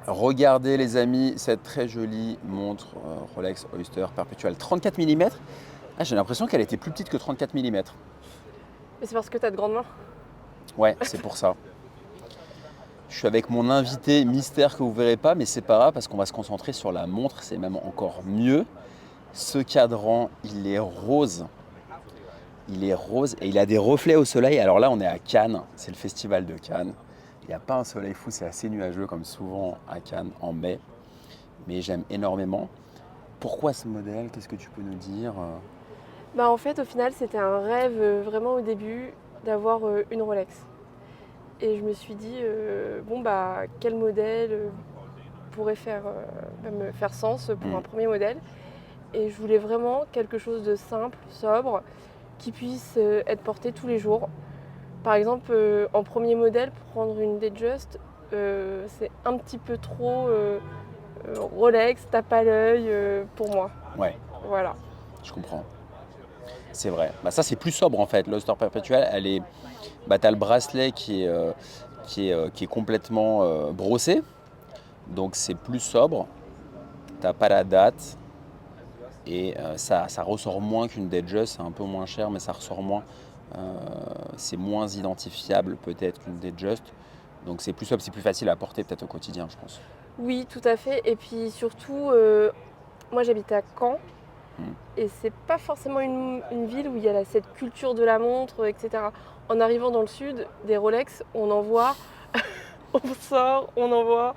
Regardez les amis, cette très jolie montre Rolex Oyster Perpetual 34 mm. Ah, j'ai l'impression qu'elle était plus petite que 34 mm. Mais c'est parce que t'as de grandes mains. Ouais, c'est pour ça. Je suis avec mon invité mystère que vous verrez pas, mais c'est pas grave parce qu'on va se concentrer sur la montre, c'est même encore mieux. Ce cadran, il est rose. Il est rose et il a des reflets au soleil. Alors là, on est à Cannes, c'est le festival de Cannes. Il n'y a pas un soleil fou, c'est assez nuageux comme souvent à Cannes en mai. Mais j'aime énormément. Pourquoi ce modèle? Qu'est-ce que tu peux nous dire? Bah en fait au final c'était un rêve vraiment au début d'avoir une Rolex. Et je me suis dit bon bah quel modèle pourrait me faire sens pour un premier modèle. Et je voulais vraiment quelque chose de simple, sobre, qui puisse être porté tous les jours. Par exemple en premier modèle, prendre une Datejust, c'est un petit peu trop Rolex, tape à l'œil pour moi. Ouais, Voilà. je comprends. C'est vrai. Bah, ça, c'est plus sobre en fait. L'Oster Perpetual, elle est. Bah, t'as le bracelet qui est complètement brossé. Donc c'est plus sobre. T'as pas la date. Et ça ressort moins qu'une Datejust. C'est un peu moins cher, mais ça ressort moins. C'est moins identifiable peut-être qu'une Datejust. Donc c'est plus sobre, c'est plus facile à porter peut-être au quotidien, je pense. Oui, tout à fait. Et puis surtout, moi j'habite à Caen. Mm. Et c'est pas forcément une ville où il y a cette culture de la montre, etc. En arrivant dans le sud, des Rolex, on en voit, on sort, on en voit,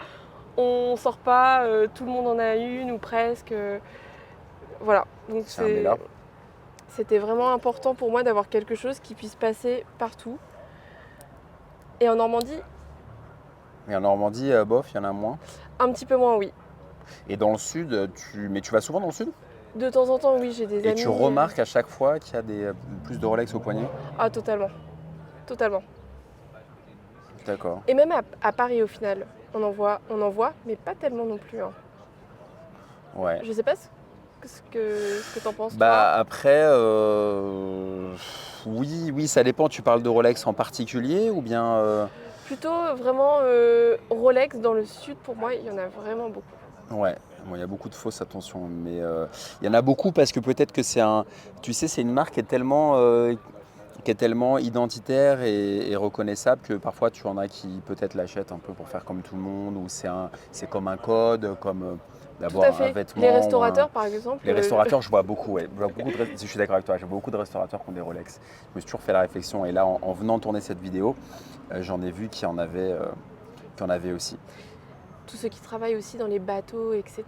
on sort pas, tout le monde en a une ou presque. Voilà. Donc C'est un Bella. c'était vraiment important pour moi d'avoir quelque chose qui puisse passer partout. Et en Normandie, Et en Normandie, bof, il y en a moins. un petit peu moins, oui. Et dans le sud, mais tu vas souvent dans le sud? De temps en temps, oui, j'ai des Et amis. tu remarques à chaque fois qu'il y a plus de Rolex au poignet? Ah, totalement. Totalement. D'accord. Et même à Paris, au final, on en voit, mais pas tellement non plus, hein. Ouais. Je sais pas ce que t'en penses, Bah toi. après, oui, ça dépend. Tu parles de Rolex en particulier ou bien Plutôt vraiment Rolex dans le sud, pour moi, il y en a vraiment beaucoup. Ouais. Bon, il y a beaucoup de fausses, attention, mais il y en a beaucoup parce que peut-être que tu sais, c'est une marque qui est tellement identitaire et reconnaissable que parfois tu en as qui peut-être l'achètent un peu pour faire comme tout le monde ou c'est comme un code, comme Tout à d'avoir un fait. Les vêtement ou un. restaurateurs, par exemple. Les restaurateurs, je vois beaucoup, ouais. Je suis d'accord avec toi, j'ai beaucoup de restaurateurs qui ont des Rolex. Je me suis toujours fait la réflexion et là, en venant tourner cette vidéo, j'en ai vu qui en avaient aussi. Tous ceux qui travaillent aussi dans les bateaux, etc.,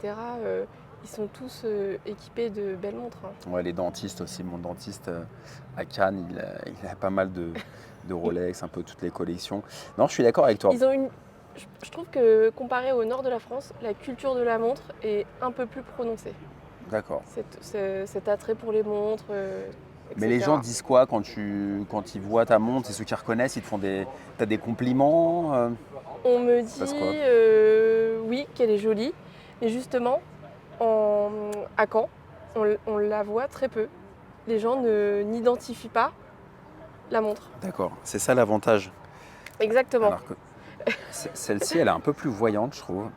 ils sont tous équipés de belles montres, hein. Ouais, les dentistes aussi. Mon dentiste à Cannes, il a pas mal de Rolex, un peu toutes les collections. Non, je suis d'accord avec toi. Ils ont je trouve que comparé au nord de la France, la culture de la montre est un peu plus prononcée. D'accord. Cet attrait pour les montres, Mais les gens etc. disent quoi quand ils voient ta montre? C'est ceux qui reconnaissent, ils te font t'as des compliments? On me Ça passe quoi? dit oui, qu'elle est jolie, mais justement, à Caen, on la voit très peu. Les gens n'identifient pas la montre. D'accord, c'est ça l'avantage. Exactement. Alors que celle-ci, elle est un peu plus voyante, je trouve.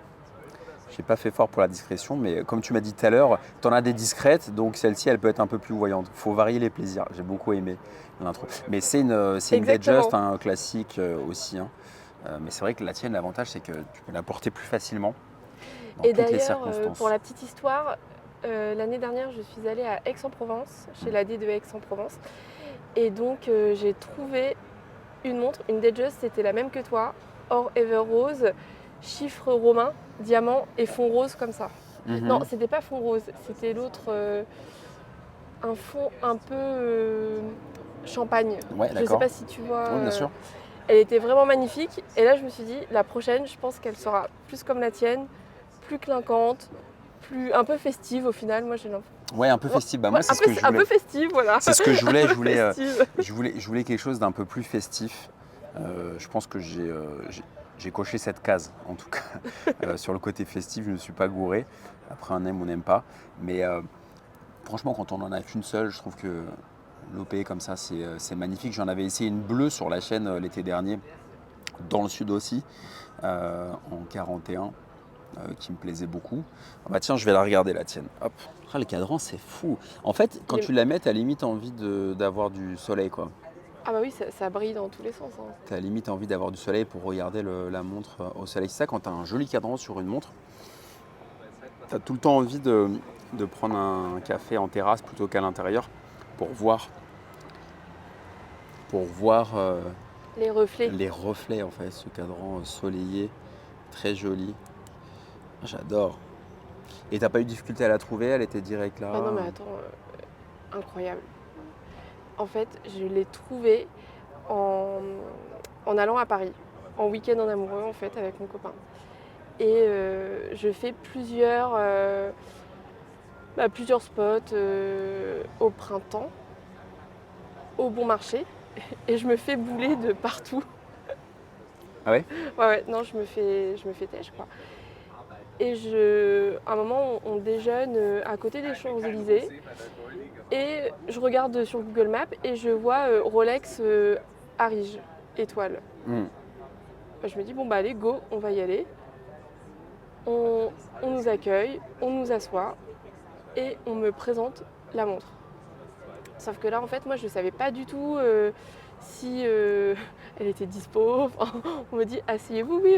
J'ai pas fait fort pour la discrétion, mais comme tu m'as dit tout à l'heure, tu en as des discrètes, donc celle-ci, elle peut être un peu plus voyante. Faut varier les plaisirs. J'ai beaucoup aimé l'intro. Mais c'est une Datejust, Exactement. un classique aussi, hein. Mais c'est vrai que la tienne, l'avantage, c'est que tu peux la porter plus facilement dans Et toutes les d'ailleurs, pour circonstances. la petite histoire, l'année dernière, je suis allée à Aix-en-Provence, chez l'AD de Aix-en-Provence. Et donc, j'ai trouvé une montre, une Datejust, c'était la même que toi, or ever rose, chiffre romain, diamant et fond rose comme ça. Non, Mhm. c'était pas fond rose, c'était l'autre, un fond un peu champagne. Ouais, Je sais d'accord. pas si tu vois. Oui, bien sûr. Elle était vraiment magnifique. Et là, je me suis dit, la prochaine, je pense qu'elle sera plus comme la tienne, plus clinquante, un peu festive au final. Moi, j'ai l'impression. Ouais, un peu festif. Bah, Ouais, moi, c'est ce que je un voulais. peu festive, voilà. C'est ce que je voulais. Un Je peu voulais, festive. je voulais quelque chose d'un peu plus festif. Je pense que j'ai coché cette case, en tout cas. Sur le côté festif, je ne me suis pas gouré. Après, on aime, on n'aime pas. Mais franchement, quand on n'en a qu'une seule, je trouve que l'OP comme ça, c'est magnifique. J'en avais essayé une bleue sur la chaîne l'été dernier, dans le sud aussi, en 41. qui me plaisait beaucoup. Ah bah tiens, je vais la regarder la tienne. Hop. Ah, le cadran, c'est fou. En fait, quand tu la mets, t'as limite envie d'avoir du soleil, quoi. Ah bah oui, ça brille dans tous les sens, hein. T'as limite envie d'avoir du soleil pour regarder la montre au soleil. C'est ça, quand t'as un joli cadran sur une montre, t'as tout le temps envie de prendre un café en terrasse plutôt qu'à l'intérieur pour voir, Les reflets. les reflets, en fait, ce cadran soleillé, très joli. J'adore. Et t'as pas eu de difficulté à la trouver, elle était direct là. Ah non mais attends, incroyable. En fait, je l'ai trouvée en allant à Paris, en week-end en amoureux en fait avec mon copain. Et je fais plusieurs spots au printemps, au bon marché, et je me fais bouler de partout. Ah ouais? Ouais, non, je me fais têche quoi. Et à un moment, on déjeune à côté des Champs-Élysées. Et je regarde sur Google Maps et je vois Rolex Arige, étoile. Hmm. Je me dis, bon bah allez, go, on va y aller. On nous accueille, on nous assoit et on me présente la montre. Sauf que là, en fait, moi, je ne savais pas du tout si elle était dispo. Enfin, on me dit, asseyez-vous, oui,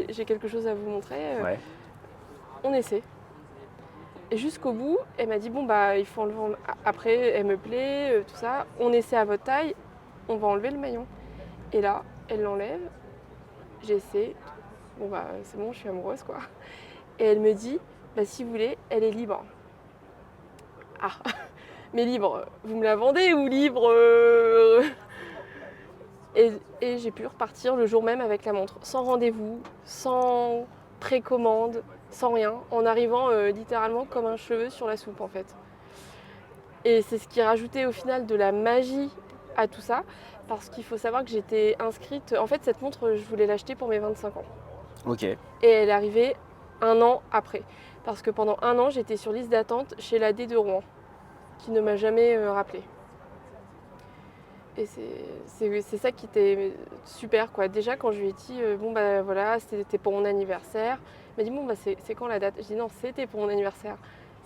j'ai quelque chose à vous montrer. Ouais. On essaie. Et jusqu'au bout, elle m'a dit, bon, bah, il faut enlever. Après, elle me plaît, tout ça. On essaie à votre taille, on va enlever le maillon. Et là, elle l'enlève. J'essaie. Bon, bah, c'est bon, je suis amoureuse, quoi. Et elle me dit, bah, si vous voulez, elle est libre. Ah, mais libre, vous me la vendez ou libre Et j'ai pu repartir le jour même avec la montre, sans rendez-vous, sans précommande, sans rien, en arrivant littéralement comme un cheveu sur la soupe en fait. Et c'est ce qui rajoutait au final de la magie à tout ça, parce qu'il faut savoir que j'étais inscrite. En fait, cette montre, je voulais l'acheter pour mes 25 ans. Ok. Et elle est arrivée un an après. Parce que pendant un an, j'étais sur liste d'attente chez l'AD de Rouen, qui ne m'a jamais rappelé. Et c'est ça qui était super, quoi. Déjà, quand je lui ai dit, bon, bah voilà, c'était pour mon anniversaire, elle m'a dit, bon, bah c'est quand la date? Je dis, non, c'était pour mon anniversaire.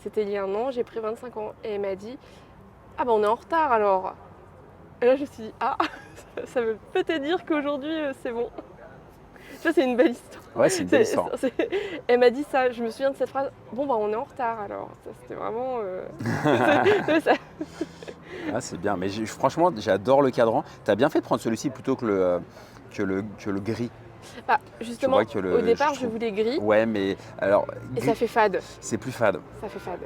C'était il y a un an, j'ai pris 25 ans. Et elle m'a dit, ah, bah on est en retard alors. Et là, je me suis dit, ah, ça veut peut-être dire qu'aujourd'hui, c'est bon. Ça, c'est une belle histoire. Ouais, c'est une belle histoire. Elle m'a dit ça, je me souviens de cette phrase, bon, bah on est en retard alors. Ça, c'était vraiment. Ça. Ah, c'est bien, mais franchement, j'adore le cadran. T'as bien fait de prendre celui-ci plutôt que le gris. Bah, justement, au départ, je trouve- voulais gris. Ouais, mais alors, Et ça fait fade. c'est plus fade. Ça fait fade.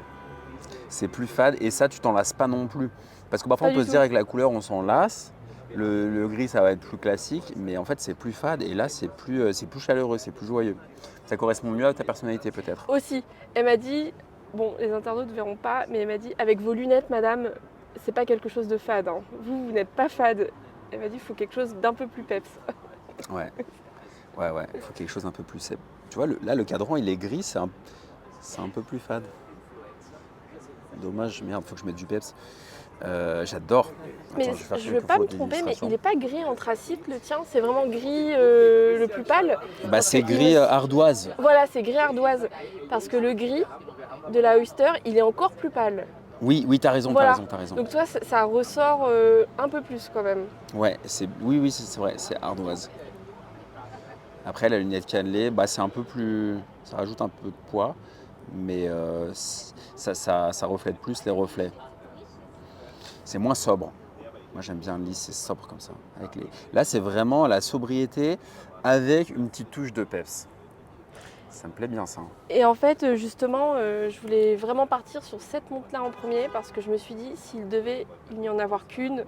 C'est plus fade et ça, tu t'en lasses pas non plus. Parce que parfois, Pas on peut du se dire tout. avec la couleur, on s'en lasse. Le gris, ça va être plus classique, mais en fait, c'est plus fade et là, c'est plus chaleureux, c'est plus joyeux. Ça correspond mieux à ta personnalité, peut-être. Aussi, elle m'a dit, bon, les internautes ne verront pas, mais elle m'a dit, avec vos lunettes, madame, c'est pas quelque chose de fade, hein. Vous n'êtes pas fade. Elle m'a dit, il faut quelque chose d'un peu plus peps. Ouais, ouais, il faut quelque chose un peu plus. Tu vois, là, le cadran, il est gris, c'est un peu plus fade. Dommage, merde, faut que je mette du peps. J'adore. Mais Attends, je vais faire je ne quelques veux pas me photos tromper, mais d'illustration. il n'est pas gris anthracite le tien, c'est vraiment gris le plus pâle. Bah, c'est gris ardoise. Voilà, c'est gris ardoise. Parce que le gris de la Oyster, il est encore plus pâle. Oui, t'as raison, Voilà. t'as raison. Donc toi, ça ressort un peu plus quand même. Ouais, oui, c'est vrai, c'est ardoise. Après, la lunette cannelée, bah, c'est un peu plus. Ça rajoute un peu de poids, mais ça reflète plus les reflets. C'est moins sobre. Moi, j'aime bien lisse, c'est sobre comme ça. Là, c'est vraiment la sobriété avec une petite touche de peps. Ça me plaît bien, ça. Et en fait, justement, je voulais vraiment partir sur cette montre-là en premier parce que je me suis dit, s'il devait il n'y en avoir qu'une,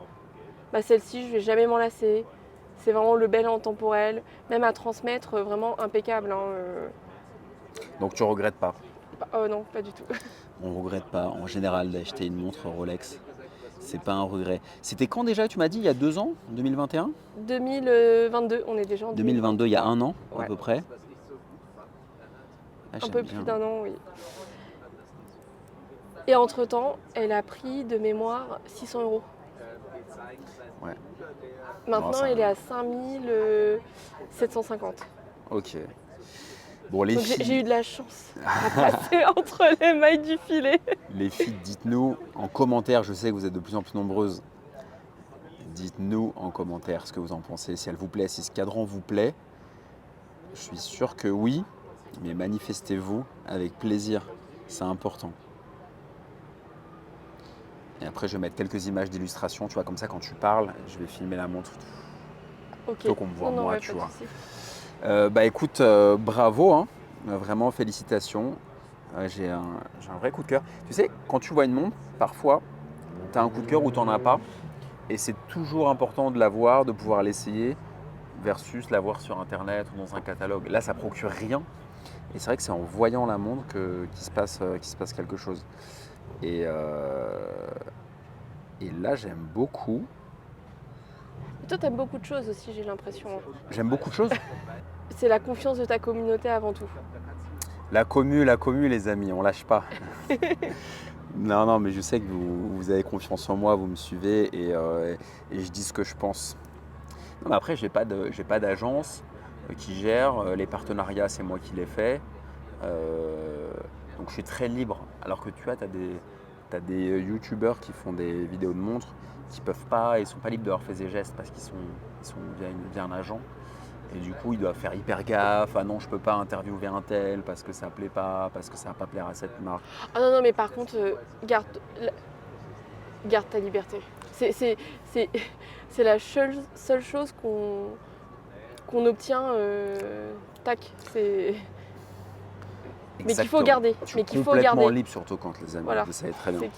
bah celle-ci, je ne vais jamais m'en lasser. C'est vraiment le bel intemporel, même à transmettre, vraiment impeccable, hein. Donc, tu regrettes pas? Oh non, pas du tout. On ne regrette pas, en général, d'acheter une montre Rolex. C'est pas un regret. C'était quand déjà, tu m'as dit, il y a 2 ans, 2021? 2022, on est déjà en 2022, il y a 1 an à Ouais. peu près. Ah, Un j'aime peu bien. plus d'un an, oui. Et entre-temps, elle a pris de mémoire 600 €. Ouais. Maintenant, Non, ça- elle est à 5 750. Ok. Bon, les Donc j'ai filles, eu de la chance à passer entre les mailles du filet. les filles, dites-nous en commentaire, je sais que vous êtes de plus en plus nombreuses, dites-nous en commentaire ce que vous en pensez, si elle vous plaît, si ce cadran vous plaît. Je suis sûr que oui, mais manifestez-vous avec plaisir, c'est important. Et après, je vais mettre quelques images d'illustration, tu vois, comme ça, quand tu parles, je vais filmer la montre. Ok. Plutôt qu'on me voit Non, moi, ouais, tu pas de vois. souci. Bah écoute, bravo, hein. Vraiment félicitations. J'ai un vrai coup de cœur. Tu sais, quand tu vois une montre, parfois, tu as un coup de cœur ou tu n'en as pas. Et c'est toujours important de l'avoir, de pouvoir l'essayer, versus l'avoir sur Internet ou dans un catalogue. Là, ça procure rien. Et c'est vrai que c'est en voyant la montre qu'il se passe quelque chose. Et là, j'aime beaucoup. Et toi, t'aimes beaucoup de choses aussi, j'ai l'impression. J'aime beaucoup de choses. C'est la confiance de ta communauté avant tout. La commu, les amis, on lâche pas. Non, non, mais je sais que vous avez confiance en moi, vous me suivez et je dis ce que je pense. Non, mais après, j'ai pas d'agence qui gère. Les partenariats, c'est moi qui les fais. Donc je suis très libre. Alors que tu vois, t'as des youtubeurs qui font des vidéos de montres qui peuvent pas, ils sont pas libres de leur faire des gestes parce qu'ils sont via un agent. Et du coup, ils doivent faire hyper gaffe. Ah non, je peux pas interviewer un tel parce que ça plaît pas, parce que ça va pas plaire à cette marque. Ah non, non, mais par contre, garde, garde ta liberté. C'est la seule chose qu'on obtient. Tac, c'est. Mais qu'il faut Exactement. garder. Je suis Mais qu'il faut complètement garder. libre, surtout quand les amis, Voilà. vous le savez très bien.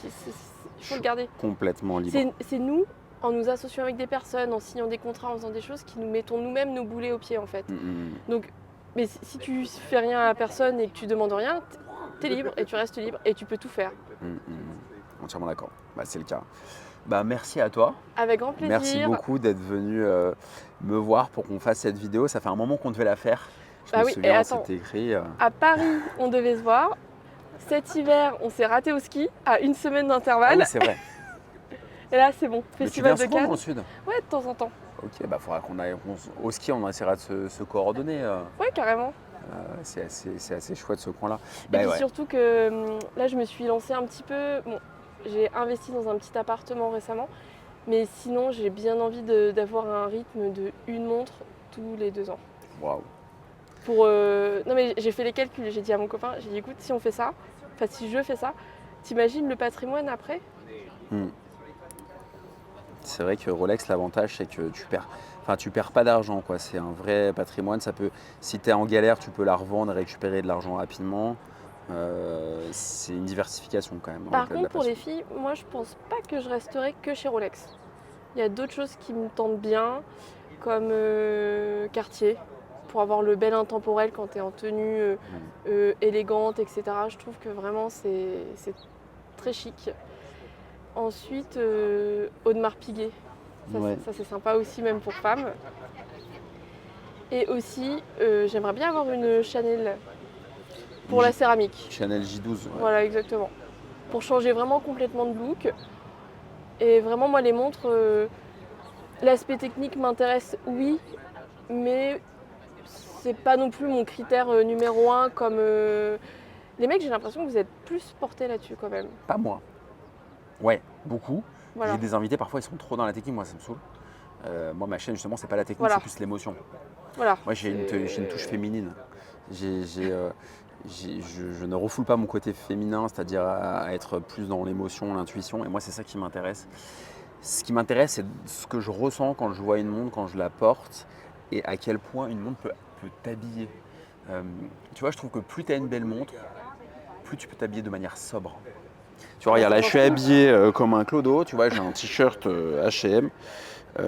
Il faut le garder. Complètement libre. C'est nous, en nous associant avec des personnes, en signant des contrats, en faisant des choses, qui nous mettons nous-mêmes nos boulets aux pieds en fait. Donc, mais si tu fais rien à personne et que tu demandes rien, t'es libre et tu restes libre et tu peux tout faire. Entièrement d'accord. Bah, c'est le cas. Bah, merci à toi. Avec grand plaisir. Merci beaucoup d'être venu me voir pour qu'on fasse cette vidéo. Ça fait un moment qu'on devait la faire. Je me oui, souviens, et on attends, s'était écrit. à Paris, on devait se voir. Cet hiver, on s'est raté au ski à une semaine Ah d'intervalle. oui, c'est vrai. Et là, c'est bon. Mais tu Festival viens de souvent dans Cannes. le sud? Ouais, de temps en temps. Ok, bah faudra qu'on aille au ski, on essaiera de se coordonner. Ouais, carrément. C'est assez chouette ce coin-là. Et Bah, puis ouais. surtout que là, je me suis lancée un petit peu. Bon, j'ai investi dans un petit appartement récemment. Mais sinon, j'ai bien envie d'avoir un rythme de une montre tous les 2 ans. Waouh. Non mais j'ai fait les calculs, j'ai dit à mon copain, j'ai dit écoute, si on fait ça, enfin si je fais ça, t'imagines le patrimoine après? C'est vrai que Rolex, l'avantage, c'est que tu perds pas d'argent, quoi. C'est un vrai patrimoine. Si tu es en galère, tu peux la revendre et récupérer de l'argent rapidement. C'est une diversification quand même. Par au-delà de contre, la pour les passion. filles, moi je pense pas que je resterai que chez Rolex. Il y a d'autres choses qui me tentent bien, comme Cartier, pour avoir le bel intemporel quand tu es en tenue élégante, etc. Je trouve que vraiment c'est très chic. Ensuite, Audemars Piguet. Ouais. Ça c'est sympa aussi, même pour femmes. Et aussi, j'aimerais bien avoir une Chanel pour la céramique. Chanel J12. Ouais. Voilà, exactement. Pour changer vraiment complètement de look. Et vraiment, moi, les montres, l'aspect technique m'intéresse, oui, mais c'est pas non plus mon critère numéro 1 comme. Les mecs, j'ai l'impression que vous êtes plus portés là-dessus quand même. Pas moi. Ouais, beaucoup. Voilà. J'ai des invités, parfois ils sont trop dans la technique, moi ça me saoule. Moi ma chaîne justement c'est pas la technique, Voilà. c'est plus l'émotion. Voilà. Moi j'ai une touche féminine. Je ne refoule pas mon côté féminin, c'est-à-dire à être plus dans l'émotion, l'intuition, et moi c'est ça qui m'intéresse. Ce qui m'intéresse, c'est ce que je ressens quand je vois une montre, quand je la porte, et à quel point une montre peut t'habiller. Tu vois, je trouve que plus tu as une belle montre, plus tu peux t'habiller de manière sobre. Tu vois, regarde, là je suis habillé comme un clodo, tu vois, j'ai un t-shirt H&M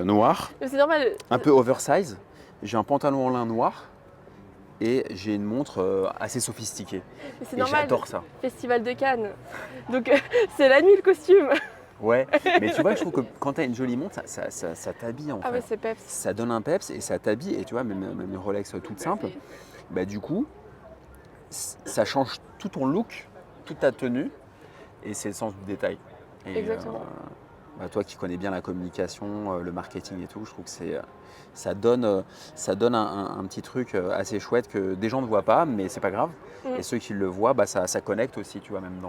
noir, Mais c'est normal. un peu oversize, j'ai un pantalon en lin noir, et j'ai une montre assez sophistiquée. C'est Et normal. j'adore ça. Festival de Cannes. Donc c'est la nuit le costume. Ouais, mais tu vois, je trouve que quand tu as une jolie montre, ça t'habille en fait. Ah ouais, c'est peps. Ça donne un peps et ça t'habille. Et tu vois, même une Rolex toute simple, bah du coup, ça change tout ton look, toute ta tenue, et c'est le sens du détail. Et, Exactement. Bah, toi qui connais bien la communication, le marketing et tout, je trouve que ça donne un petit truc assez chouette que des gens ne voient pas, mais c'est pas grave. Mm. Et ceux qui le voient, bah, ça connecte aussi, tu vois, même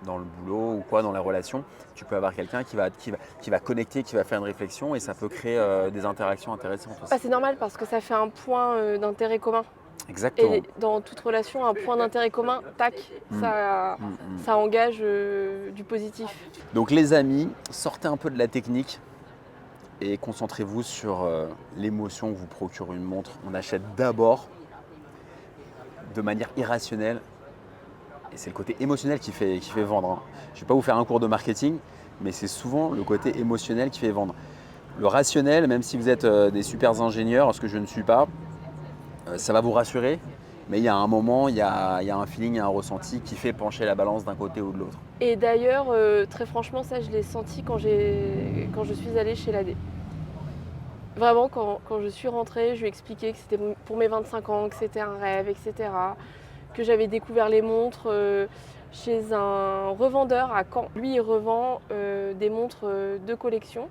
dans le boulot ou quoi, dans la relation. Tu peux avoir quelqu'un qui va connecter, qui va faire une réflexion et ça peut créer des interactions intéressantes aussi. Bah, c'est normal parce que ça fait un point d'intérêt commun. Exactement. Et dans toute relation, un point d'intérêt commun, tac, Mm. ça, Mm, mm. ça engage du positif. Donc les amis, sortez un peu de la technique et concentrez-vous sur l'émotion que vous procure une montre. On achète d'abord de manière irrationnelle et c'est le côté émotionnel qui fait vendre, hein. Je ne vais pas vous faire un cours de marketing, mais c'est souvent le côté émotionnel qui fait vendre. Le rationnel, même si vous êtes des super ingénieurs, ce que je ne suis pas, ça va vous rassurer, mais il y a un moment, il y a un feeling, il y a un ressenti qui fait pencher la balance d'un côté ou de l'autre. Et d'ailleurs, très franchement, ça, je l'ai senti quand je suis allée chez l'AD. Vraiment, quand je suis rentrée, je lui ai expliqué que c'était pour mes 25 ans, que c'était un rêve, etc. Que j'avais découvert les montres chez un revendeur à Caen. Lui, il revend des montres de collection,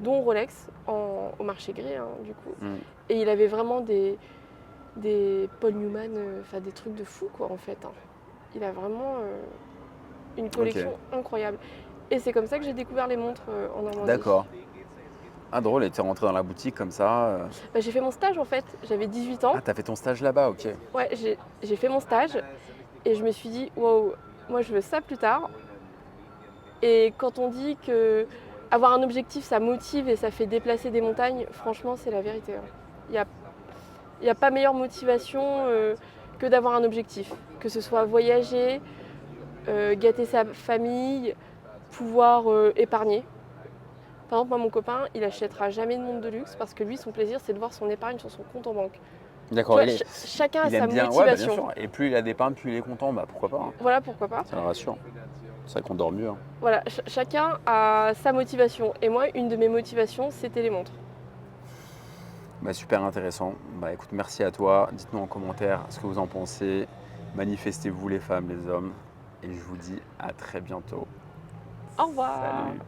dont Rolex, au marché gris, hein, du coup. Mm. Et il avait vraiment des Paul Newman, enfin des trucs de fou, quoi, en fait, hein. Il a vraiment une collection incroyable. Et c'est comme ça que j'ai découvert les montres en Normandie. D'accord. Ah drôle, et t'es rentré dans la boutique comme ça. Bah, j'ai fait mon stage en fait, j'avais 18 ans. Ah, t'as fait ton stage là-bas, ok. Ouais, j'ai fait mon stage et je me suis dit, waouh, moi je veux ça plus tard. Et quand on dit que avoir un objectif ça motive et ça fait déplacer des montagnes, franchement c'est la vérité, hein. Il y a pas meilleure motivation que d'avoir un objectif. Que ce soit voyager, gâter sa famille, pouvoir épargner. Par exemple, moi, mon copain, il achètera jamais de montre de luxe parce que lui, son plaisir, c'est de voir son épargne sur son compte en banque. D'accord, Tu vois, chacun a il sa aime bien, ouais, bah, bien motivation. sûr. Et plus il a d'épargne, plus il est content, bah pourquoi pas, hein. Voilà, pourquoi pas. Ça le rassure. C'est vrai qu'on dort mieux, hein. Voilà, chacun a sa motivation. Et moi, une de mes motivations, c'était les montres. Bah, super intéressant. Bah écoute, merci à toi. Dites-nous en commentaire ce que vous en pensez. Manifestez-vous les femmes, les hommes. Et je vous dis à très bientôt. Au revoir. Salut.